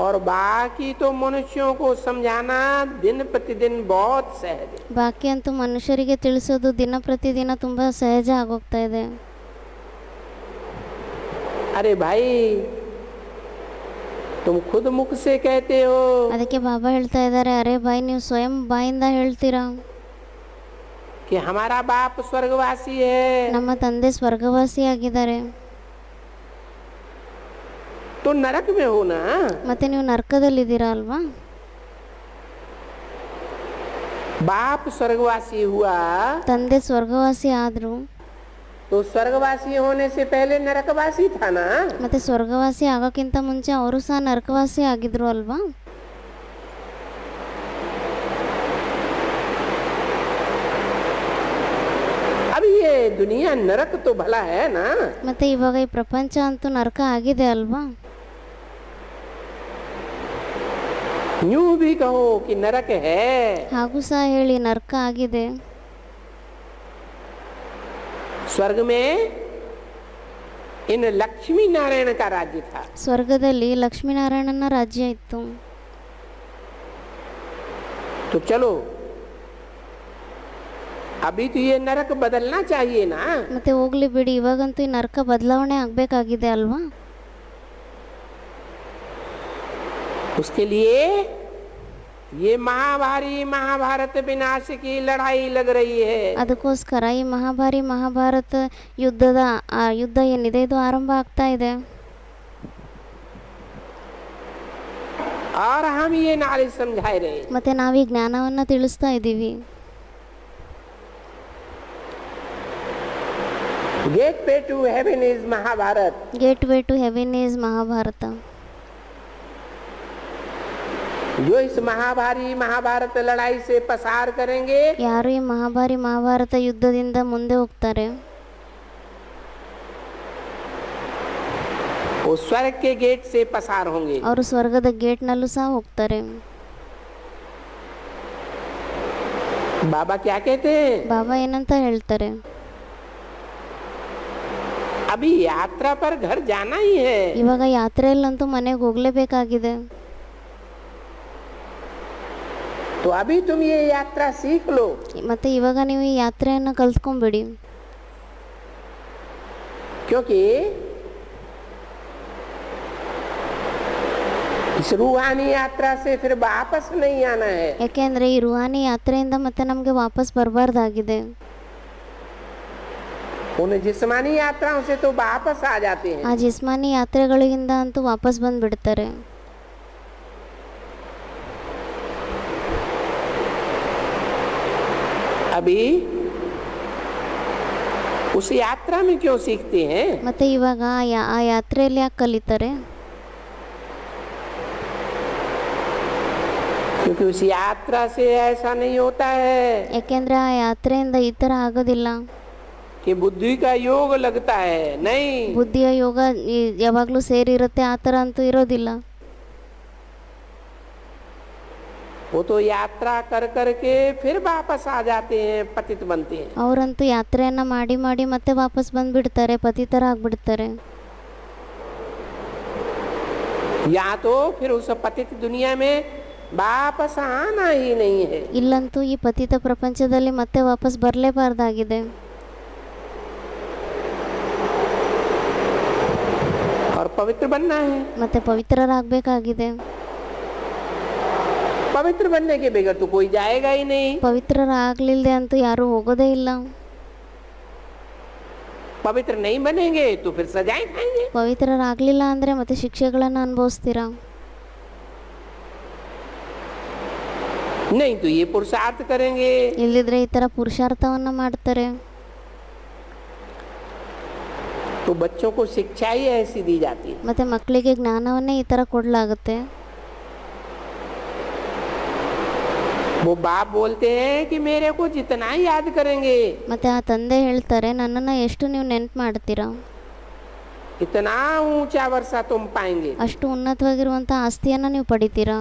और बाकी तो मनुष्यों को समझाना दिन प्रतिदिन बहुत सहज है। ಬಾಕಿ ಅಂತೂ ಮನುಷ್ಯರಿಗೆ ತಿಳಿಸೋದು ದಿನ ಪ್ರತಿದಿನ ತುಂಬ ಸಹಜ ಆಗೋಗ್ತಾ ಇದೆ. अरे भाई तुम खुद मुख से कहते हो ಅದಕ್ಕೆ ಬಾಬಾ ಹೇಳ್ತಾ ಇದ್ದಾರೆ, ಅರೆ ಬಾಯ್ ನೀವು ಸ್ವಯಂ ಬಾಯಿಂದ ಹೇಳ್ತೀರಾ कि हमारा बाप स्वर्गवासी है, ನಮ್ಮ ತಂದೆ ಸ್ವರ್ಗವಾಸಿಯಾಗಿದ್ದಾರೆ, तो नरक में हो ना। ಮತ್ತೆ ನೀವು ನರಕದಲ್ಲಿದ್ದೀರಾ ಅಲ್ವಾ. बाप स्वर्गवासी हुआ ತಂದೆ ಸ್ವರ್ಗವಾಸಿ ಆದ್ರು तो स्वर्गवासी होने से पहले नरकवासी था ना। ಮತ್ತೆ ಸ್ವರ್ಗವಾಸಿ ಆಗೋಕ್ಕಿಂತ ಮುಂಚೆ ಅವರು ಸಹ ನರಕವಾಸಿ ಆಗಿದ್ರು ಅಲ್ವಾ. अब ये दुनिया नरक तो भला है ना। ಮತ್ತೆ ಇವಾಗ ಈ ಪ್ರಪಂಚ ಅಂತೂ ನರಕ ಆಗಿದೆ ಅಲ್ವಾ. यूं भी कहो कि नरक है। ಹಾಗೂ ಸಹ ಹೇಳಿ ನರಕ ಆಗಿದೆ. स्वर्ग में इन लक्ष्मी नारायण का राज्य था। ಸ್ವರ್ಗದಲ್ಲಿ ಲಕ್ಷ್ಮೀನಾರಾಯಣನ ರಾಜ್ಯ ಇತ್ತು. तो चलो अभी तो ये नरक बदलना चाहिए ना। ಮತ್ತೆ ಹೋಗ್ಲಿ ಬಿಡಿ, ಇವಾಗಂತೂ ಈ ನರಕ ಬದಲಾವಣೆ ಆಗಬೇಕಾಗಿದೆ ಅಲ್ವಾ. उसके लिए ये महाभारी महाभारत विनाश की लड़ाई लग रही है। ಅದಕ್ಕೋಸ್ಕರ ಈ ಮಹಾಭಾರತ ಯುದ್ಧದ ಯುದ್ಧ ಏನಿದೆ ಇದು ಆರಂಭ ಆಗ್ತಾ ಇದೆ. और हम ये नारे समझाए रहे हैं। ಮತ್ತೆ ನಾವು ಈ ಜ್ಞಾನವನ್ನು ತಿಳಿಸ್ತಾ ಇದ್ದೀವಿ. Gateway to heaven is Mahabharata. Gateway to heaven is Mahabharata. जो इस महाभारी महाभारत लड़ाई से पसार करेंगे, ಯಾರು ಈ ಮಹಾಭಾರತ ಯುದ್ಧದಿಂದ ಮುಂದೆ ಹೋಗ್ತಾರೆ वो स्वर्ग के गेट से पसार होंगे। ಅವರು ಸ್ವರ್ಗದ ಗೇಟ್ನಲ್ಲೂ ಸಹ ಹೋಗ್ತಾರೆ. बाबा क्या कहते हैं? ಬಾಬಾ ಏನಂತ ಹೇಳ್ತಾರೆ, अभी यात्रा पर घर जाना ही है। ಇವಾಗ ಯಾತ್ರೆಯಲ್ಲಂತೂ ಮನೆಗೆ ಹೋಗ್ಲೇಬೇಕಾಗಿದೆ. तो अभी तुम ये यात्रा सीख लो। ಮತ್ತೆ ಇವಾಗ ನೀವು ಈ ಯಾತ್ರೆಯನ್ನು ಕಲ್ತ್ಕೊಂಡ್ಬಿಡಿ. क्योंकि इस रूहानी यात्रा से फिर वापस नहीं आना है। ಯಾಕೆಂದ್ರೆ ಈ ರುಹಾನಿ ಯಾತ್ರೆಯಿಂದ ಮತ್ತೆ ನಮಗೆ ವಾಪಸ್ ಬರಬಾರ್ದಾಗಿದೆ. उन जिस्मानी यात्राओं से तो वापस आ जाते हैं। ಆ ಜಿಸ್ಮಾನಿ ಯಾತ್ರೆಗಳಿಂದ ಅಂತೂ ವಾಪಸ್ ಬಂದ್ಬಿಡ್ತಾರೆ. अभी उस यात्रा में क्यों सीखते हैं? ಮತ್ತೆ ಇವಾಗ ಆ ಯಾತ್ರೆಯಲ್ಲಿ ಯಾಕೆ ಕಲಿತಾರೆ? क्योंकि उस यात्रा से ऐसा नहीं होता है ಯಾಕೆಂದ್ರೆ ಆ ಯಾತ್ರೆಯಿಂದ ಈ ಥರ ಆಗೋದಿಲ್ಲ. कि बुद्धि का योग लगता है, नहीं। ಬುದ್ಧಿಯ ಯೋಗ ಯಾವಾಗಲೂ ಸೇರಿರುತ್ತೆ, ಆ ಥರ ಅಂತೂ ಇರೋದಿಲ್ಲ. वो तो यात्रा कर कर के फिर वापस आ जाते हैं, पतित बनते हैं। ಅವರಂತೂ ಯಾತ್ರೆಯನ್ನು ಮಾಡಿ ಮಾಡಿ ಮತ್ತೆ ವಾಪಸ್ ಬಂದುಬಿಡ್ತಾರೆ, ಪತಿತರಾಗ್ಬಿಡ್ತಾರೆ. या तो फिर उस पतित दुनिया में वापस आना ही नहीं है, ಇಲ್ಲಂತೂ ಈ ಪತಿತ ಪ್ರಪಂಚದಲ್ಲಿ ಮತ್ತೆ ವಾಪಸ್ ಬರಲೇಬಾರ್ದಾಗಿದೆ. और पवित्र बनना है। ಮತ್ತೆ ಪವಿತ್ರರಾಗಬೇಕಾಗಿದೆ. पवित्र बनने के बगैर तो कोई जाएगा ही नहीं। ಪವಿತ್ರರಾಗಲಿಲ್ಲದೆ ಅಂತೂ ಯಾರೂ ಹೋಗೋದೇ ಇಲ್ಲ. पवित्र नहीं बनेंगे तो फिर सजाएं खाएंगे। ಪವಿತ್ರರಾಗಲಿಲ್ಲ ಅಂದರೆ ಮತ್ತೆ ಶಿಕ್ಷೆಗಳನ್ನು ಅನುಭವಿಸ್ತೀರಾ. नहीं तो ये पुरुषार्थ करेंगे। ಇಲ್ಲದಿದ್ರೆ ಈ ಥರ ಪುರುಷಾರ್ಥವನ್ನು ಮಾಡ್ತಾರೆ. तो बच्चों को शिक्षा ही ऐसी दी जाती है। ಮತ್ತೆ ಮಕ್ಕಳಿಗೆ ಜ್ಞಾನವನ್ನೇ ಈ ಥರ ಕೊಡಲಾಗುತ್ತೆ. वो बाप बोलते हैं कि मेरे को जितना याद करेंगे, ಮತ್ತೆ ಆ ತಂದೆ ಹೇಳ್ತಾರೆ, ನನ್ನನ್ನು ಎಷ್ಟು ನೀವು ನೆನಪು ಮಾಡ್ತೀರಾ इतना ऊंचा वर्षा तुम पाएंगे। ಅಷ್ಟು ಉನ್ನತವಾಗಿರುವಂಥ ಆಸ್ತಿಯನ್ನು ನೀವು ಪಡಿತೀರಾ.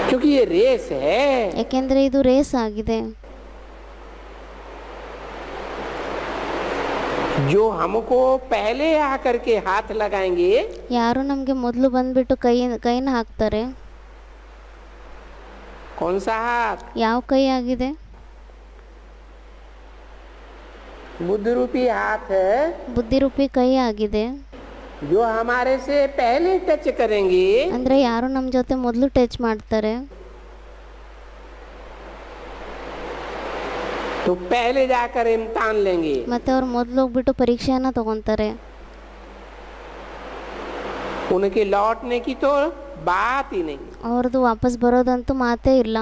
क्योंकि ये रेस है। ಯಾಕೆಂದರೆ ಇದು ರೇಸ್ ಆಗಿದೆ. जो हमको पहले आकर के हाथ लगाएंगे, ಯಾರು ನಮಗೆ ಮೊದಲು ಬಂದ್ಬಿಟ್ಟು ಕೈನ ಹಾಕ್ತಾರೆ. कौन सा हाथ? ಯಾವ ಕೈ ಆಗಿದೆ? बुद्ध रूपी हाथ है, ಬುದ್ಧಿರೂಪಿ ಕೈ ಆಗಿದೆ. जो हमारे से पहले टच करेंगे, ಅಂದರೆ ಯಾರು ನಮ್ಮ ಜೊತೆ ಮೊದಲು ಟಚ್ ಮಾಡ್ತಾರೆ, तो पहले जाकर इम्तिहान लेंगे। ಮತ್ತೆ ಅವ್ರು ಮೊದಲು ಹೋಗ್ಬಿಟ್ಟು ಪರೀಕ್ಷೆಯನ್ನು ತಗೊತಾರೆ. उनके लौटने की तो बात ही नहीं। ಅವ್ರದ್ದು ವಾಪಸ್ ಬರೋದಂತೂ ಮಾತೇ ಇಲ್ಲ.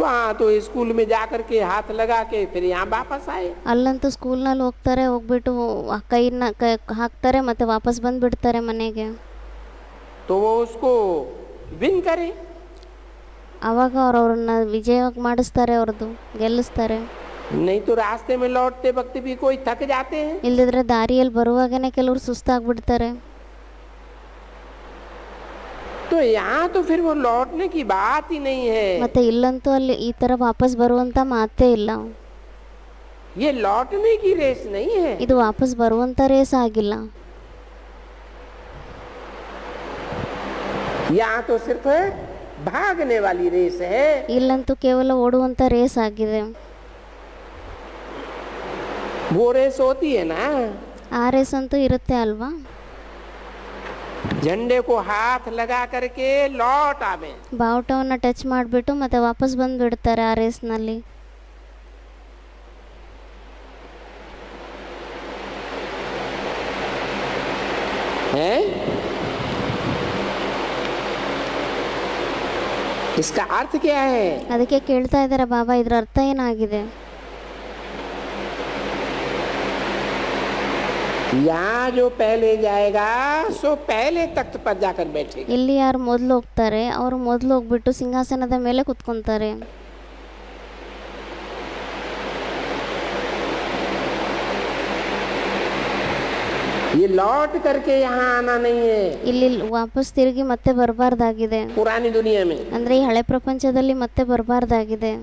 वहाँ तो स्कूल में जाकर के हाथ लगा के फिर यहाँ वापस आए। ಅಲ್ಲಂತೂ ಸ್ಕೂಲ್ನಲ್ಲಿ ಹೋಗ್ತಾರೆ, ಹೋಗ್ಬಿಟ್ಟು ಕೈನ ಹಾಕ್ತಾರೆ, ಮತ್ತೆ ವಾಪಸ್ ಬಂದುಬಿಡ್ತಾರೆ ಮನೆಗೆ. तो वो उसको विन करे। ಆವಾಗ ಅವ್ರನ್ನ ವಿಜಯವಾಗಿ ಮಾಡಿಸ್ತಾರೆ, ಅವ್ರದ್ದು ಗೆಲ್ಲಿಸ್ತಾರೆ. नहीं तो रास्ते में लौटते वक्त भी कोई थक जाते हैं। ಇಲ್ಲದಿದ್ರೆ ದಾರಿಯಲ್ಲಿ ಬರುವಾಗನೇ ಕೆಲವರು ಸುಸ್ತಾಗ್ಬಿಡ್ತಾರೆ. तो यहाँ तो फिर वो लौटने की बात ही नहीं है। ಮತ್ತೆ ಇಲ್ಲಂತೂ ಅಲ್ಲಿ ಈ ಥರ ವಾಪಸ್ ಬರುವಂಥ ಮಾತೇ ಇಲ್ಲ. ये लौटने की रेस नहीं है। ಇದು ವಾಪಸ್ ಬರುವಂಥ ರೇಸ್ ಆಗಿಲ್ಲ. यहाँ तो सिर्फ भागने वाली रेस है। ಇಲ್ಲಂತೂ ಕೇವಲ ಓಡುವಂಥ ರೇಸ್ ಆಗಿದೆ. वो रेस होती है ना, ಆ ರೇಸ್ ಅಂತೂ ಇರುತ್ತೆ ಅಲ್ವಾ. झंडे को हाथ लगा करके लौट आवे। ಬಾವುಟವನ್ನು ಟಚ್ ಮಾಡಿಬಿಟ್ಟು ಮತ್ತೆ ವಾಪಸ್ ಬಂದುಬಿಡ್ತಾರೆ ಆ ರೇಸ್ನಲ್ಲಿ. है इसका अर्थ क्या है? ಅದಕ್ಕೆ ಕೇಳ್ತಾ ಇದ್ದಾರೆ ಬಾಬಾ, ಇದರ ಅರ್ಥ ಏನಾಗಿದೆ? यहाँ जो पहले जाएगा सो पहले तख्त पर जाकर बैठेगा। ಇಲ್ಲಿ ಯಾರು ಮೊದಲು ಹೋಗ್ತಾರೆ ಅವರು ಮೊದಲು ಹೋಗ್ಬಿಟ್ಟು ಸಿಂಹಾಸನದ ಮೇಲೆ ಕುತ್ಕೊಂತಾರೆ. ये लौट करके यहाँ आना नहीं है। ಇಲ್ಲಿ ವಾಪಸ್ ತಿರುಗಿ ಮತ್ತೆ ಬರಬಾರ್ದಾಗಿದೆ. पुरानी दुनिया में ಅಂದ್ರೆ ಈ ಹಳೆ ಪ್ರಪಂಚದಲ್ಲಿ ಮತ್ತೆ ಬರಬಾರ್ದಾಗಿದೆ.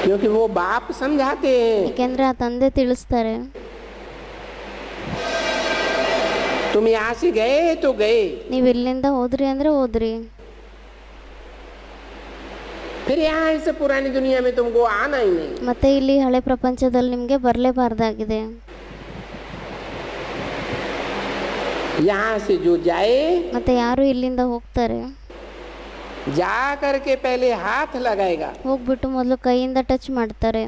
क्योंकि वो बाप समझाते हैं, ಯಾಕೆಂದ್ರೆ ಆ ತಂದೆ ತಿಳಿಸ್ತಾರೆ, तुम यहाँ से गए तो गए, ನೀವು ಇಲ್ಲಿಂದ ಹೋದ್ರಿ ಅಂದ್ರೆ ಹೋದ್ರಿ, फिर यहाँ इस पुरानी दुनिया में तुमको आना ही नहीं। ಮತ್ತೆ ಇಲ್ಲಿ ಹಳೆ ಪ್ರಪಂಚದಲ್ಲಿ ನಿಮಗೆ ಬರಲೇಬಾರ್ದಾಗಿದೆ. यहाँ से जो जाए, ಮತ್ತೆ ಯಾರು ಇಲ್ಲಿಂದ ಹೋಗ್ತಾರೆ जा करके पहले हाथ लगाएगा, ಹೋಗ್ಬಿಟ್ಟು ಮೊದಲು ಕೈಯಿಂದ ಟಚ್ ಮಾಡ್ತಾರೆ.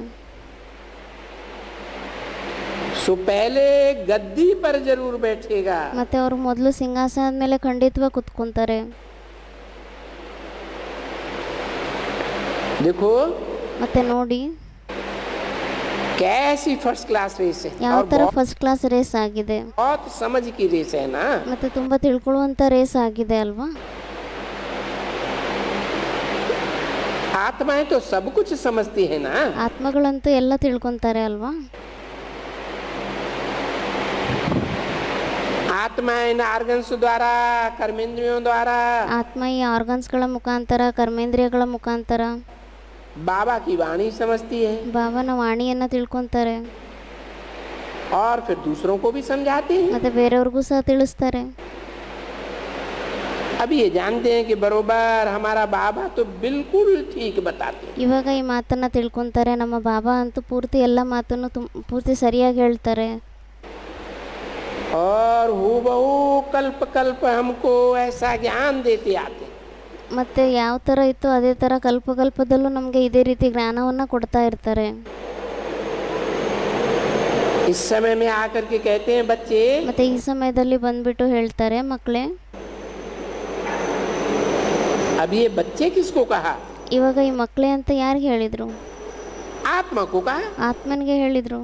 सो पहले गद्दी पर जरूर बैठेगा। ಮತ್ತೆ ಅವರು ಮೊದಲು ಸಿಂಹಾಸನದ ಮೇಲೆ ಖಂಡಿತವಾಗಿ ಕುತ್ಕೊಂತಾರೆ. देखो ಮತ್ತೆ ನೋಡಿ कैसी फर्स्ट क्लास रेस है, ಯಾವ और ಥರ ಫಸ್ಟ್ ಕ್ಲಾಸ್ ರೇಸ್ ಆಗಿದೆ, बहुत समझ की रेस है ना। ಮತ್ತೆ ತುಂಬ ತಿಳ್ಕೊಳ್ಳುವಂಥ ರೇಸ್ ಆಗಿದೆ ಅಲ್ವಾ. आत्माएं तो सब कुछ समझती है ना। ಆತ್ಮಗಳಂತೂ ಎಲ್ಲ ತಿಳ್ಕೊತಾರೆ ಅಲ್ವಾ. आत्मा इन आर्गन्स द्वारा, कर्मेंद्रियों द्वारा, ಆತ್ಮ ಈ ಆರ್ಗನ್ಸ್ಗಳ ಮುಖಾಂತರ, ಕರ್ಮೇಂದ್ರಿಯಗಳ ಮುಖಾಂತರ बाबा की वाणी समझती है ಬಾಬನ ವಾಣಿಯನ್ನು ತಿಳ್ಕೊತಾರೆ. और फिर दूसरों को भी समझाती है। ಮತ್ತೆ ಬೇರೆಯವ್ರಿಗೂ ಸಹ ತಿಳಿಸ್ತಾರೆ. अभी ये जानते हैं कि बरोबर हमारा बाबा तो बिल्कुल ठीक बताते हैं। ಇವಾಗ ಈ ಮಾತನ್ನ ತಿಳ್ಕೊತಾರೆ. ನಮ್ಮ ಬಾಬಾ ಅಂತೂ ಪೂರ್ತಿ ಎಲ್ಲ ಮಾತನ್ನು ಪೂರ್ತಿ ಸರಿಯಾಗಿ ಹೇಳ್ತಾರೆ. और हूबहू कल्प कल्प हमको ऐसा ज्ञान देते आते। ಮತ್ತೆ ಯಾವ ಥರ ಇತ್ತು ಅದೇ ಥರ ಕಲ್ಪದಲ್ಲೂ ನಮಗೆ ಇದೇ ರೀತಿ ಜ್ಞಾನವನ್ನು ಕೊಡ್ತಾ ಇರ್ತಾರೆ. इस समय में आकर के कहते हैं बच्चे, ಮತ್ತೆ ಈ ಸಮಯದಲ್ಲಿ ಬಂದ್ಬಿಟ್ಟು ಹೇಳ್ತಾರೆ, ಮಕ್ಕಳೇ. अब ये बच्चे किसको कहा? ಇವಾಗ ಈ ಮಕ್ಕಳೇ ಅಂತ ಯಾರಿಗೆ ಹೇಳಿದ್ರು? आत्मा को कहा। ಆತ್ಮನಿಗೆ ಹೇಳಿದ್ರು.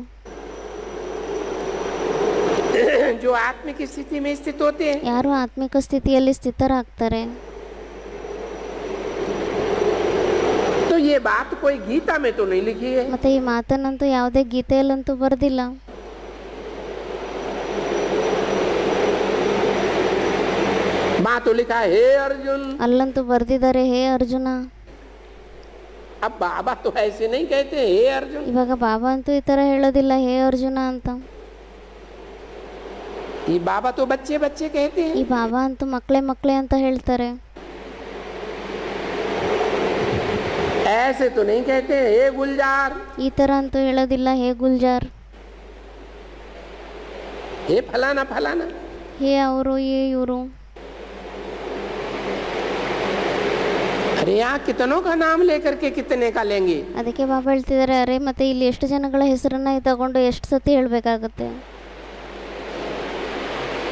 जो आत्मिक स्थिति में स्थित होते हैं। ಯಾರು ಆತ್ಮಿಕ ಸ್ಥಿತಿಯಲ್ಲಿ ಸ್ಥಿತರಾಗ್ತಾರೆ. तो ये बात कोई गीता में तो नहीं लिखी है। ಮತ್ತೆ ಈ ಮಾತನ್ನಂತೂ ಯಾವುದೇ ಗೀತೆಯಲ್ಲಂತೂ ಬರೆದಿಲ್ಲ. माँ तो लिखा है हे अर्जुन। ಅಲ್ಲಂತೂ ಬರೆದಿದ್ದಾರೆ, ಹೇ ಅರ್ಜುನ. अब बाबा तो ऐसे नहीं कहते हे अर्जुन। ಇವಾಗ ಬಾಬಾ ಅಂತೂ ಈ ಥರ ಹೇಳೋದಿಲ್ಲ, ಹೇ ಅರ್ಜುನ ಅಂತ. ये बाबा तो बच्चे बच्चे कहते ಈ हैं। ಬಾಬಾ ಅಂತೂ ಮಕ್ಕಳೇ ಮಕ್ಕಳೇ ಅಂತ ಹೇಳ್ತಾರೆ. ऐसे तो नहीं कहते हे गुलजार। ಈ ಥರ ಅಂತೂ ಹೇಳೋದಿಲ್ಲ, ಹೇ ಗುಲ್ಜಾರ್, हे फलाना फलाना। ಹೇ ಅವರು, ಹೇ ಇವರು. अरे यहाँ कितनों का नाम लेकर के कितने का लेंगे। ಅದಕ್ಕೆ ಬಾಬಾ ಹೇಳ್ತಿದ್ದಾರೆ, ಅರೆ ಮತ್ತೆ ಇಲ್ಲಿ ಎಷ್ಟು ಜನಗಳ ಹೆಸರನ್ನ ತಗೊಂಡು ಎಷ್ಟು ಸತಿ ಹೇಳಬೇಕಾಗುತ್ತೆ.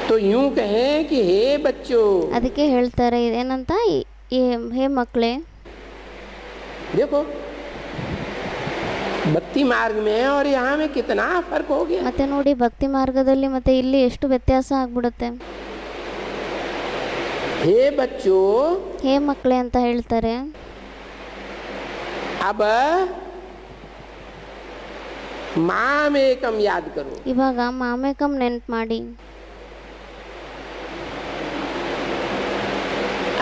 तो यूं कहें कि हे बच्चों। ಅದಕ್ಕೆ ಹೇಳ್ತಾರೆ ಏನಂತ, ಹೇ ಮಕ್ಕಳೇ. देखो भक्ति मार्ग में और यहाँ में कितना फर्क हो गया। ಮತ್ತೆ ನೋಡಿ, ಭಕ್ತಿ ಮಾರ್ಗದಲ್ಲಿ ಮತ್ತೆ ಇಲ್ಲಿ ಎಷ್ಟು ವ್ಯತ್ಯಾಸ ಆಗ್ಬಿಡುತ್ತೆ. हे बच्चों, ಹೇ ಮಕ್ಕಳೇ ಅಂತ ಹೇಳ್ತಾರೆ. अब मामेकम याद करो। ಇವಾಗ ಮಾಮೇಕಂ ನೆನ್ಪು ಮಾಡಿ.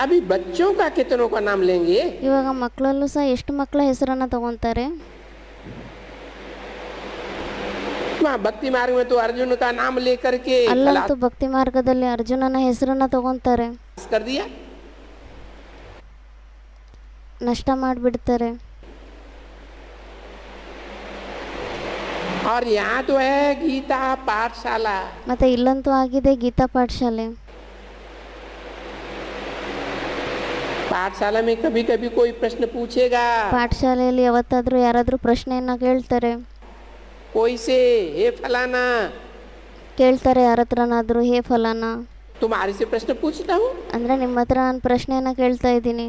अभी बच्चों का कितनों का नाम लेंगे। ಇವಾಗ ಮಕ್ಕಳಲ್ಲೂ ಸಹ ಎಷ್ಟು ಮಕ್ಕಳ ಹೆಸರನ್ನ ತಗೊಂತಾರೆ. वहाँ भक्ति मार्ग में तो अर्जुन का नाम लेकर के ಅಲ್ಲಂತೂ ಭಕ್ತಿ ಮಾರ್ಗದಲ್ಲಿ ಅರ್ಜುನನ ಹೆಸರನ್ನ ತಗೊಂತಾರೆ, कर दिया। ನಷ್ಟ ಮಾಡಿಬಿಡ್ತಾರೆ. और यहाँ तो है गीता पाठशाला। ಮತ್ತೆ ಇಲ್ಲಂತೂ ಆಗಿದೆ ಗೀತಾ ಪಾಠಶಾಲೆ. पाठशाला में कभी कभी कोई प्रश्न पूछेगा। ಪಾಠಶಾಲೆಯಲ್ಲಿ ಯಾವತ್ತಾದ್ರೂ ಯಾರಾದ್ರೂ ಪ್ರಶ್ನೆಯನ್ನ ಕೇಳ್ತಾರೆ, कोई से हे फलाना। ಕೇಳ್ತಾರೆ ಯಾರ ಹತ್ರನಾದ್ರೂ, ಹೇ ಫಲಾನ. तुम्हारे से प्रश्न पूछता हूँ। ಅಂದ್ರೆ ನಿಮ್ಮ ಹತ್ರ ನಾನು ಪ್ರಶ್ನೆಯನ್ನ ಕೇಳ್ತಾ ಇದ್ದೀನಿ.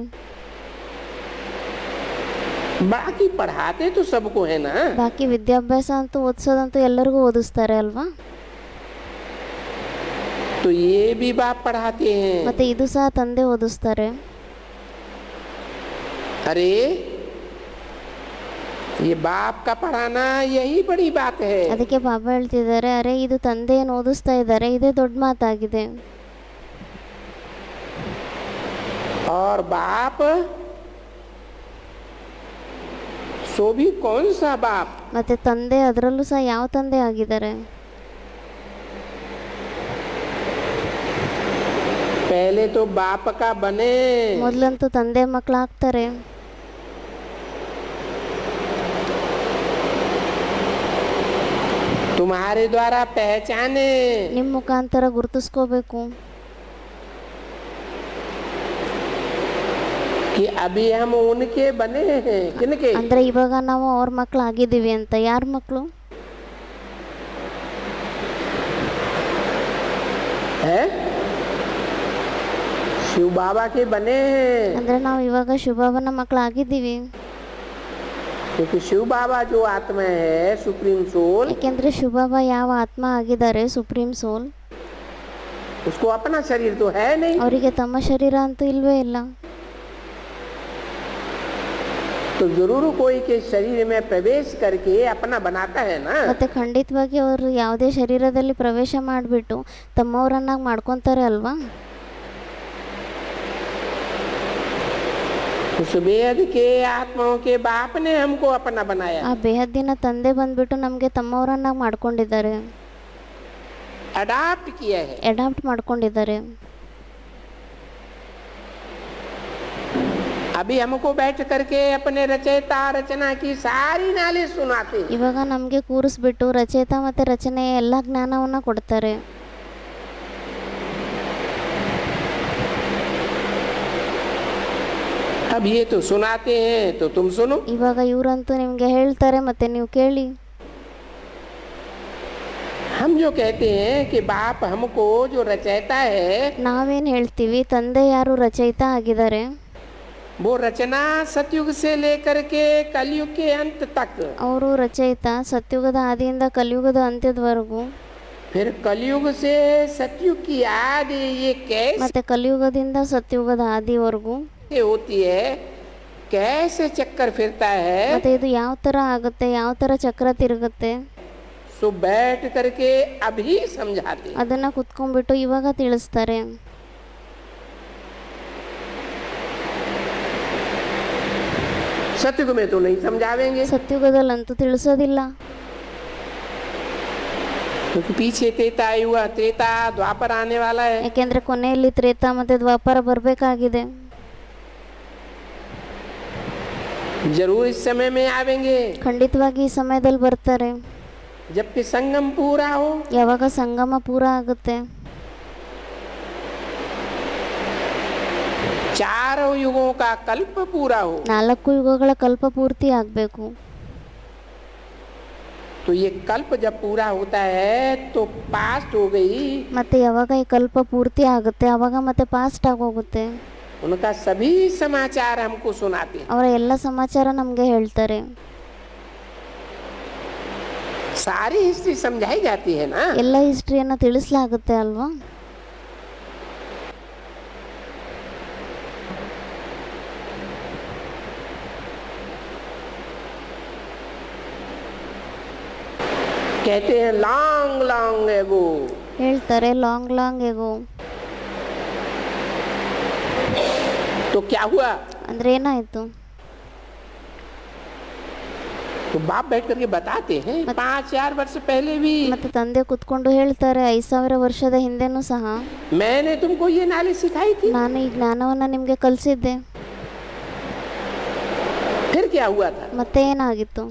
बाकी पढ़ाते तो सबको है ना। ಬಾಕಿ ವಿದ್ಯಾಭ್ಯಾಸ ಅಂತೂ ಓದಿಸೋದಂತೂ ಎಲ್ಲರಿಗೂ ಓದಿಸ್ತಾರೆ ಅಲ್ವಾ. तो ये भी बाप पढ़ाते हैं। ಮತ್ತೆ ಇದು ಸಹ ತಂದೆ ಓದಿಸ್ತಾರೆ. अरे ये बाप का पढ़ाना यही बड़ी बात है। ಅದಕ್ಕೆ ಬಾಬಾ ಹೇಳ್ತಿದ್ದಾರೆ, ಅರೆ ಇದು ತಂದೆ ಏನು ಓದಿಸ್ತಾ ಇದ್ದಾರೆ, ಇದೇ ದೊಡ್ಡ ಮಾತಾಗಿದೆ. और बाप सो भी कौन सा बाप। ಮತ್ತೆ ತಂದೆ ಅದರಲ್ಲೂ ಸಹ ಯಾವ ತಂದೆ ಆಗಿದ್ದಾರೆ. पहले तो बाप का बने। ಮೊದಲಂತೂ ತಂದೆ ಮಕ್ಕಳಾಗ್ತಾರೆ. तुम्हारे द्वारा पहचाने। ನಿಮ್ಮ ಮುಖಾಂತರ ಗುರುತಿಸ್ಕೋಬೇಕು कि अभी हम उनके बने हैं। किनके? ಅಂದ್ರೆ ಇವಾಗ ನಾವು ಅವ್ರ ಮಕ್ಕಳಾಗಿದ್ದೀವಿ ಅಂತ. ಯಾರ ಮಕ್ಕಳು? है शिव बाबा के बने हैं। ಅಂದ್ರೆ ನಾವು ಇವಾಗ ಶಿವಬಾಬನ ಮಕ್ಕಳಾಗಿದ್ದೀವಿ. क्योंकि शिव बाबा जो आत्मा है, सुप्रीम सोल, ಯಾಕೆಂದ್ರೆ ಶಿವಬಾಬಾ ಯಾವ ಆತ್ಮ ಆಗಿದ್ದಾರೆ, ಸುಪ್ರೀಂ ಸೋಲ್, उसको अपना शरीर तो है नहीं। ಅವರಿಗೆ ತಮ್ಮ ಶರೀರ ಅಂತೂ ಇಲ್ವೇ ಇಲ್ಲ. तो जरूर कोई के शरीर में प्रवेश करके अपना बनाता है ना। ಮತ್ತು ಖಂಡಿತವಾಗಿ ಅವರು ಯಾವುದೇ ಶರೀರದಲ್ಲಿ ಪ್ರವೇಶ ಮಾಡಿಬಿಟ್ಟು ತಮ್ಮವರನ್ನಾಗಿ ಮಾಡ್ಕೊತಾರೆ ಅಲ್ವಾ. उस बेहद के आत्माओं के बाप ने हमको अपना बनाया, ಆ ಬೇಹದ್ದಿನ ತಂದೆ ಬಂದ್ಬಿಟ್ಟು ನಮಗೆ ತಮ್ಮವರನ್ನಾಗಿ ಮಾಡ್ಕೊಂಡಿದ್ದಾರೆ, अडॉप्ट किया है। ಅಡಾಪ್ಟ್ ಮಾಡ್ಕೊಂಡಿದ್ದಾರೆ. अभी हमको बैठ करके अपने रचयिता रचना की सारी नालेज सुनाते हैं। ಇವಾಗ ನಮಗೆ ಕೂರಿಸ್ಬಿಟ್ಟು ರಚಯಿತ ಮತ್ತು ರಚನೆಯ ಎಲ್ಲ ಜ್ಞಾನವನ್ನು ಕೊಡ್ತಾರೆ. अब ये तो सुनाते हैं तो तुम सुनो। ಇವಾಗ ಇವರಂತೂ ನಿಮಗೆ ಹೇಳ್ತಾರೆ ಮತ್ತೆ ನೀವು ಕೇಳಿ. हम जो कहते हैं कि बाप हमको जो रचयिता है, ನಾವೇನು ಹೇಳ್ತೀವಿ, ತಂದೆ ಯಾರು ರಚಯಿತ ಆಗಿದ್ದಾರೆ, वो रचना सतयुग से लेकर के कलयुग के अंत तक, ಅವರು ರಚಯಿತ ಸತ್ಯುಗದ ಆದಿಯಿಂದ ಕಲಿಯುಗದ ಅಂತ್ಯದವರೆಗೂ, फिर कलयुग से सतयुग की आदि ये कैसे ಮತ್ತೆ ಕಲಿಯುಗದಿಂದ ಸತ್ಯುಗದ ಆದಿವರೆಗೂ होती है, कैसे चक्कर फिरता है, ಮತ್ತೆ ಇದು ಯಾವ ಥರ ಆಗುತ್ತೆ, ಯಾವ ಥರ ಚಕ್ರ ತಿರುಗುತ್ತೆ, सो बैठ करके अभी समझाते हैं। ಅದನ್ನು ಕುತ್ಕೊಂಡ್ಬಿಟ್ಟು ಇವಾಗ ತಿಳಿಸ್ತಾರೆ. सतयुग में तो नहीं समझावेंगे, ಸತ್ಯುಗದಲ್ಲಂತೂ ತಿಳಿಸೋದಿಲ್ಲ. क्योंकि पीछे त्रेता युग, त्रेता द्वापर आने वाला है। ಯಾಕೆಂದ್ರೆ ಕೊನೆಯಲ್ಲಿ ತ್ರೇತಾ ಮತ್ತೆ ದ್ವಾಪರ ಬರಬೇಕಾಗಿದೆ. जरूर इस समय में आवेंगे, ಖಂಡಿತವಾಗಿ ಈ ಸಮಯದಲ್ಲಿ ಬರ್ತಾರೆ, जबकि संगम पूरा हो, ಯಾವಾಗ ಸಂಗಮ ಪೂರ ಆಗುತ್ತೆ, चारों युगों का कल्प पूरा हो, 4 ಯುಗಗಳ ಕಲ್ಪ ಪೂರ್ತಿ ಆಗಬೇಕು. तो ये कल्प जब पूरा होता है तो पास्ट हो गई, ಮತ್ತೆ ಯಾವಾಗ ಈ ಕಲ್ಪ ಪೂರ್ತಿ ಆಗುತ್ತೆ ಆವಾಗ ಮತ್ತೆ ಪಾಸ್ಟ್ ಆಗೋಗುತ್ತೆ. उनका सभी समाचार हमको सुनाते हैं। ಅವರ ಎಲ್ಲ ಸಮಾಚಾರ ನಮಗೆ ಹೇಳ್ತಾರೆ, सारी हिस्ट्री समझाई जाती है ना। ಎಲ್ಲ ಹಿಸ್ಟ್ರಿಯನ್ನು ತಿಳಿಸಲಾಗುತ್ತೆ ಅಲ್ವಾ. कहते हैं लॉन्ग लॉन्ग एगो, ಹೇಳ್ತಾರೆ ಲಾಂಗ್ ಲಾಂಗ್ ಎಗೋ. तो क्या हुआ, ಅಂದ್ರೆ ಏನಾಯ್ತು, तो बाप बैठ करके बताते हैं 5,000 वर्ष पहले भी ಮತ್ತೆ ತಂದೆ ಕುತ್ಕೊಂಡು ಹೇಳ್ತಾರೆ 5,000 ವರ್ಷದ ಹಿಂದೆನೂ ಸಹ मैंने तुमको ये नॉलेज सिखाई थी। ನಾನು ಈ ಜ್ಞಾನವನ್ನು ನಿಮಗೆ ಕಲಿಸಿದ್ದೆ. फिर क्या हुआ था, ಮತ್ತೆ ಏನಾಗಿತ್ತು,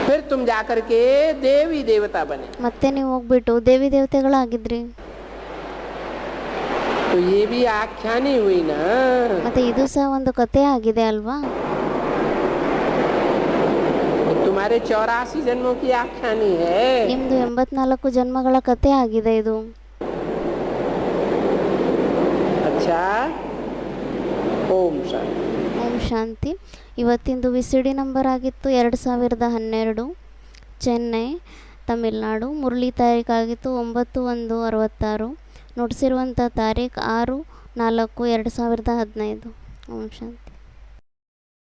फिर तुम जाकर के देवी देवता बने। ಮತ್ತೆ ನೀವು ಹೋಗ್ಬಿಟ್ಟು ದೇವಿ ದೇವತೆಗಳಾಗಿದ್ರಿ. तो ये भी आख्यानी हुई ना, ಮತ್ತೆ ಇದು ಸಹ ಒಂದು ಕಥೆ ಆಗಿದೆ ಅಲ್ವಾ. तुम्हारे 84 जन्मों की आख्यानी है। ನಿಮ್ದು 84 ಜನ್ಮಗಳ ಕಥೆ ಆಗಿದೆ ಇದು. अच्छा, ओम शांति। ಓಂ ಶಾಂತಿ. ಇವತ್ತಿಂದು ವಿಸಿಡಿ ನಂಬರ್ ಆಗಿತ್ತು 2012, ಚೆನ್ನೈ ತಮಿಳ್ನಾಡು. ಮುರಳಿ ತಾರೀಕಾಗಿತ್ತು 9/1/66. ನುಡಿಸಿರುವಂಥ ತಾರೀಖು 6/4/2015. ಓಂ ಶಾಂತಿ.